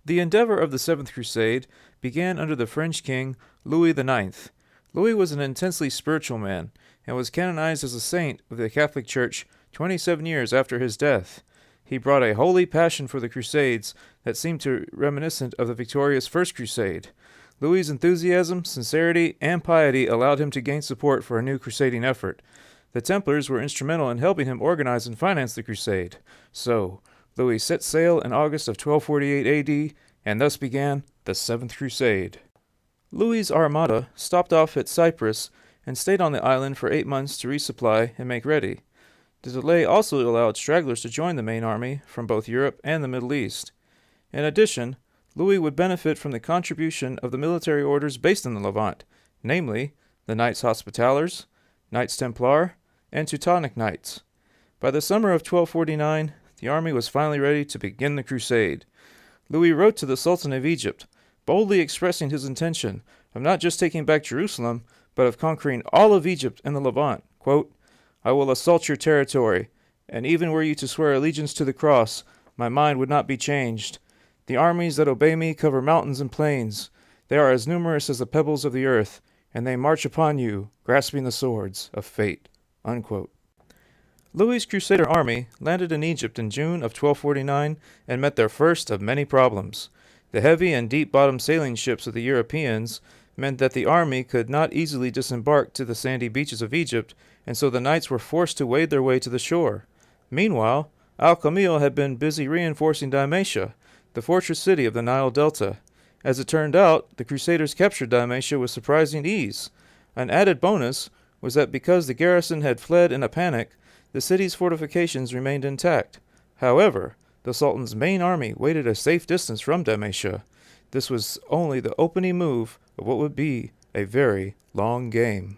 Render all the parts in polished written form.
The endeavor of the Seventh Crusade began under the French king Louis IX. Louis was an intensely spiritual man, and was canonized as a saint of the Catholic Church 27 years after his death. He brought a holy passion for the Crusades that seemed to reminiscent of the victorious First Crusade. Louis's enthusiasm, sincerity, and piety allowed him to gain support for a new crusading effort. The Templars were instrumental in helping him organize and finance the crusade. So, Louis set sail in August of 1248 AD, and thus began the Seventh Crusade. Louis's armada stopped off at Cyprus and stayed on the island for 8 months to resupply and make ready. The delay also allowed stragglers to join the main army from both Europe and the Middle East. In addition, Louis would benefit from the contribution of the military orders based in the Levant, namely the Knights Hospitallers, Knights Templar, and Teutonic Knights. By the summer of 1249, the army was finally ready to begin the crusade. Louis wrote to the Sultan of Egypt, boldly expressing his intention of not just taking back Jerusalem, but of conquering all of Egypt and the Levant. Quote, "I will assault your territory, and even were you to swear allegiance to the cross, my mind would not be changed. The armies that obey me cover mountains and plains. They are as numerous as the pebbles of the earth, and they march upon you, grasping the swords of fate." Unquote. Louis's Crusader army landed in Egypt in June of 1249 and met their first of many problems. The heavy and deep-bottomed sailing ships of the Europeans meant that the army could not easily disembark to the sandy beaches of Egypt, and so the knights were forced to wade their way to the shore. Meanwhile, Al-Kamil had been busy reinforcing Dalmatia, the fortress city of the Nile Delta. As it turned out, the Crusaders captured Dalmatia with surprising ease. An added bonus was that because the garrison had fled in a panic, the city's fortifications remained intact. However, the Sultan's main army waited a safe distance from Dalmatia. This was only the opening move of what would be a very long game.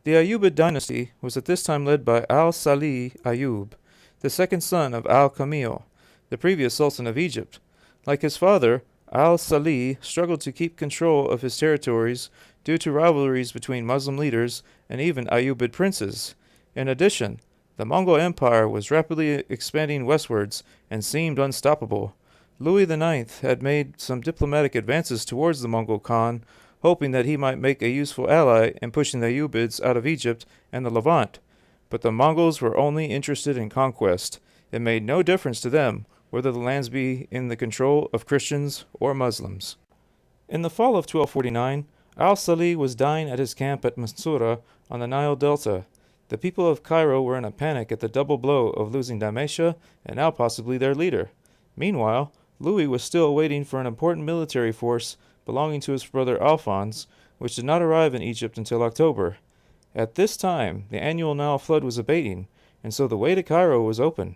The Ayyubid dynasty was at this time led by Al-Salih Ayyub, the second son of Al-Kamil, the previous Sultan of Egypt. Like his father, Al-Salih struggled to keep control of his territories due to rivalries between Muslim leaders and even Ayyubid princes. In addition, the Mongol Empire was rapidly expanding westwards and seemed unstoppable. Louis IX had made some diplomatic advances towards the Mongol Khan, hoping that he might make a useful ally in pushing the Ayyubids out of Egypt and the Levant. But the Mongols were only interested in conquest. It made no difference to them whether the lands be in the control of Christians or Muslims. In the fall of 1249, Al-Salih was dying at his camp at Mansoura on the Nile Delta. The people of Cairo were in a panic at the double blow of losing Dalmatia and now possibly their leader. Meanwhile, Louis was still waiting for an important military force belonging to his brother Alphonse, which did not arrive in Egypt until October. At this time, the annual Nile flood was abating, and so the way to Cairo was open.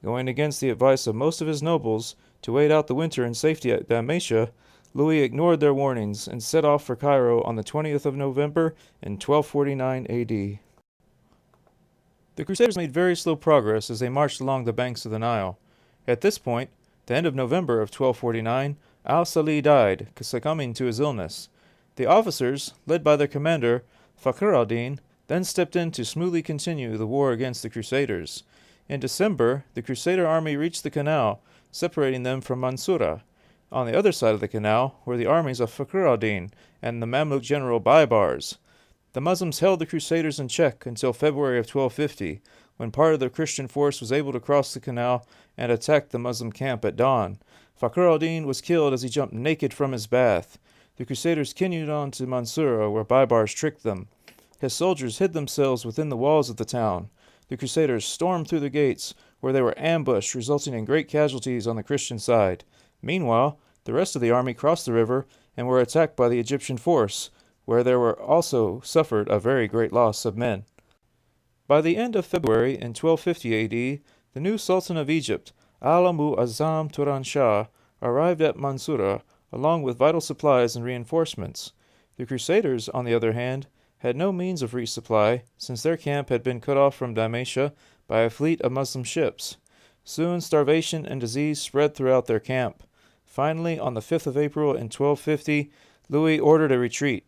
Going against the advice of most of his nobles to wait out the winter in safety at Dalmatia, Louis ignored their warnings and set off for Cairo on the 20th of November in 1249 AD. The Crusaders made very slow progress as they marched along the banks of the Nile. At this point, the end of November of 1249, Al-Salih died, succumbing to his illness. The officers, led by their commander, Fakhr al-Din, then stepped in to smoothly continue the war against the Crusaders. In December, the Crusader army reached the canal, separating them from Mansoura. On the other side of the canal were the armies of Fakhr al-Din and the Mamluk general Baibars. The Muslims held the Crusaders in check until February of 1250, when part of the Christian force was able to cross the canal and attack the Muslim camp at dawn. Fakhr al-Din was killed as he jumped naked from his bath. The Crusaders continued on to Mansoura, where Baibars tricked them. His soldiers hid themselves within the walls of the town. The Crusaders stormed through the gates, where they were ambushed, resulting in great casualties on the Christian side. Meanwhile, the rest of the army crossed the river and were attacked by the Egyptian force, where there were also suffered a very great loss of men. By the end of February in 1250 AD, the new Sultan of Egypt, Al-Mu'azzam Turan Shah, arrived at Mansoura, along with vital supplies and reinforcements. The Crusaders, on the other hand, had no means of resupply, since their camp had been cut off from Dalmatia by a fleet of Muslim ships. Soon starvation and disease spread throughout their camp. Finally, on the 5th of April in 1250, Louis ordered a retreat.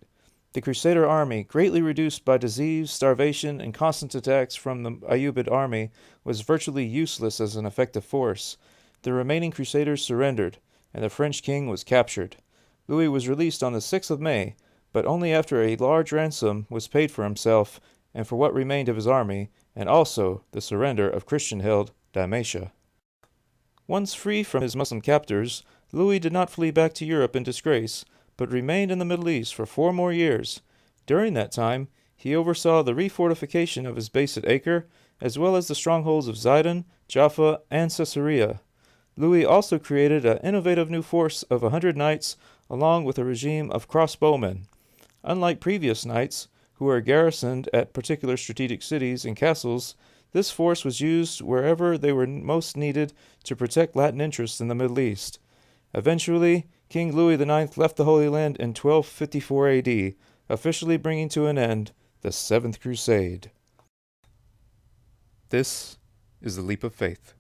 The Crusader army, greatly reduced by disease, starvation, and constant attacks from the Ayyubid army, was virtually useless as an effective force. The remaining Crusaders surrendered. and the French king was captured. Louis was released on the 6th of May, but only after a large ransom was paid for himself and for what remained of his army, and also the surrender of Christian-held Dalmatia. Once free from his Muslim captors, Louis did not flee back to Europe in disgrace, but remained in the Middle East for 4 more years. During that time, he oversaw the refortification of his base at Acre, as well as the strongholds of Zidon, Jaffa, and Caesarea. Louis also created an innovative new force of 100 knights, along with a regime of crossbowmen. Unlike previous knights, who were garrisoned at particular strategic cities and castles, this force was used wherever they were most needed to protect Latin interests in the Middle East. Eventually, King Louis IX left the Holy Land in 1254 AD, officially bringing to an end the Seventh Crusade. This is the Leap of Faith.